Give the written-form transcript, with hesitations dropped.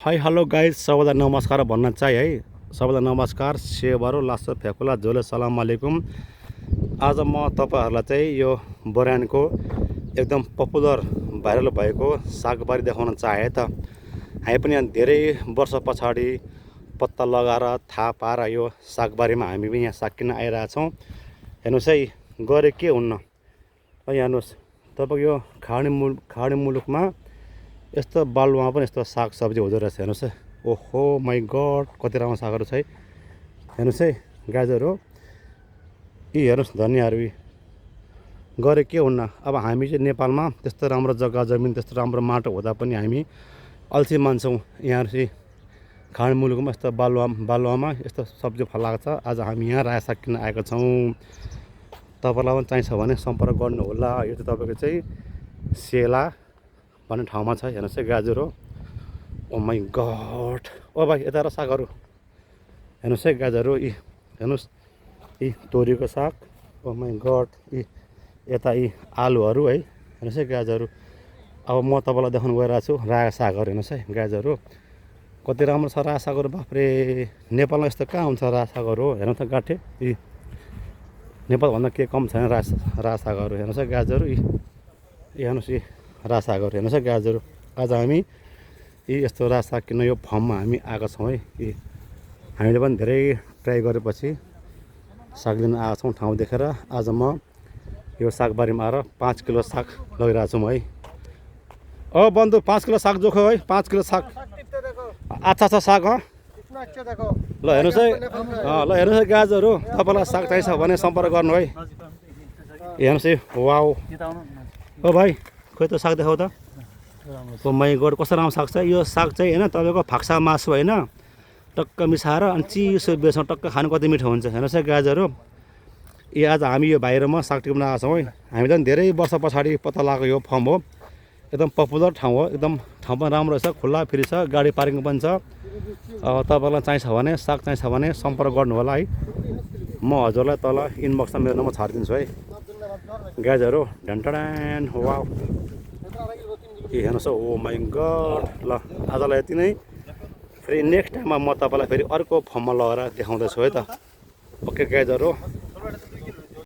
Hi hello guys सबैलाई नमस्कार भन्न चाहिँ है सबैलाई नमस्कार सेवारो लासो फ्याकुला झोले सलाम अलैकुम। आज म तपाईँहरूलाई चाहिँ यो बरानको एकदम पपुलर भाइरल भएको सागबारी देखाउन चाहे त। हामी पनि यहाँ धेरै वर्ष पछाडि पत्ता लगाएर थाहा पाएर यो सागबारीमा हामी पनि यहाँ साग किन्न आइरहेछौँ। हेर्नुहोस् है गरे के हुन्न। हेर्नुहोस् तपाईँको यो खाडी मुलुकमा यस्तो बालुवामा पनि यस्तो साग सब्जी हुँदो रहेछ। हेर्नुहोस् है, ओहो माई गड कति राम्रो सागहरू छ है। हेर्नुहोस् है गाजर हो यी, हेर्नुहोस् धनियाँहरू यी गरे के हुन्न। अब हामी चाहिँ नेपालमा त्यस्तो राम्रो जग्गा जमिन त्यस्तो राम्रो माटो हुँदा पनि हामी अल्छी मान्छौँ। यहाँ चाहिँ खाडी मुलुकमा यस्तो बालुवामा यस्तो सब्जी फलाएको छ। आज हामी यहाँ रायो साग किन्न आएका छौँ। तपाईँलाई पनि चाहिन्छ भने सम्पर्क गर्नु होला। यो चाहिँ तपाईँको चाहिँ सेला भन्ने ठाउँमा छ। हेर्नुहोस् है गाजर हो, ओ माई गड। ओ भाइ यता र सागहरू हेर्नुहोस् है गाजर हो यी, हेर्नुहोस् यी तोरीको साग, ओ माई गड। यी यता यी आलुहरू है, हेर्नुहोस् है गाजरहरू। अब म तपाईँलाई देखाउनु गइरहेको छु रायो सागहरू। हेर्नुहोस् है गाजर हो कति राम्रो छ रायो सागहरू। बाफ्रे नेपालमा यस्तो कहाँ हुन्छ रायो सागहरू हो। हेर्नुहोस् त गाठे यी नेपालभन्दा के कम छैन रायो सागहरू। हेर्नुहोस् है गाजर यी, हेर्नुहोस् यी रायो सागहरू। हेर्नुहोस् है गाजर। आज हामी यी यस्तो रायो साग किन्न यो फर्ममा हामी आएका छौँ है। यी हामीले पनि धेरै ट्राई गरेपछि साग लिन आएका छौँ ठाउँ देखेर। आज म यो सागबारीमा आएर 5 किलो साग लगिरहेको छु म है। ओ बन्धु 5 किलो साग जोखो है, 5 किलो साग अच्छा छ साग। ल हेर्नुहोस् है, ल हेर्नुहोस् है गाजर हो। तपाईँलाई साग चाहिन्छ भने सम्पर्क गर्नु है। हेर्नुहोस् है वाउ। ओ भाइ खोइ त साग देखाउ त। ओ माई गड कस्तो राम्रो साग छ यो। साग चाहिँ होइन तपाईँको फाक्सा मासु होइन टक्क मिसाएर अनि चिसो बेच्छौँ टक्क खानु कति मिठो हुन्छ। हेर्नुहोस् है गाजर हो। यो आज हामी यो बाहिर म साग टिप्न आएको छौँ है। हामी त धेरै वर्ष पछाडि पत्ता लगाएको यो फर्म हो। एकदम पपुलर ठाउँ हो, एकदम ठाउँ पनि राम्रो छ, खुल्ला फ्री छ, गाडी पार्किङ पनि छ। तपाईँलाई चाहिन्छ भने साग चाहिन्छ भने सम्पर्क गर्नु होला है। म हजुरलाई तल इनबक्समा मेरो नम्बर छाडिदिन्छु है। गाजर हो ढन्टडान वाउ। ए हेर्नुहोस् ओ माई गड। ल आजलाई यति नै। फेरि नेक्स्ट टाइममा म तपाईँलाई फेरि अर्को फर्ममा लगेर देखाउँदैछु है त। ओके गाजर हो।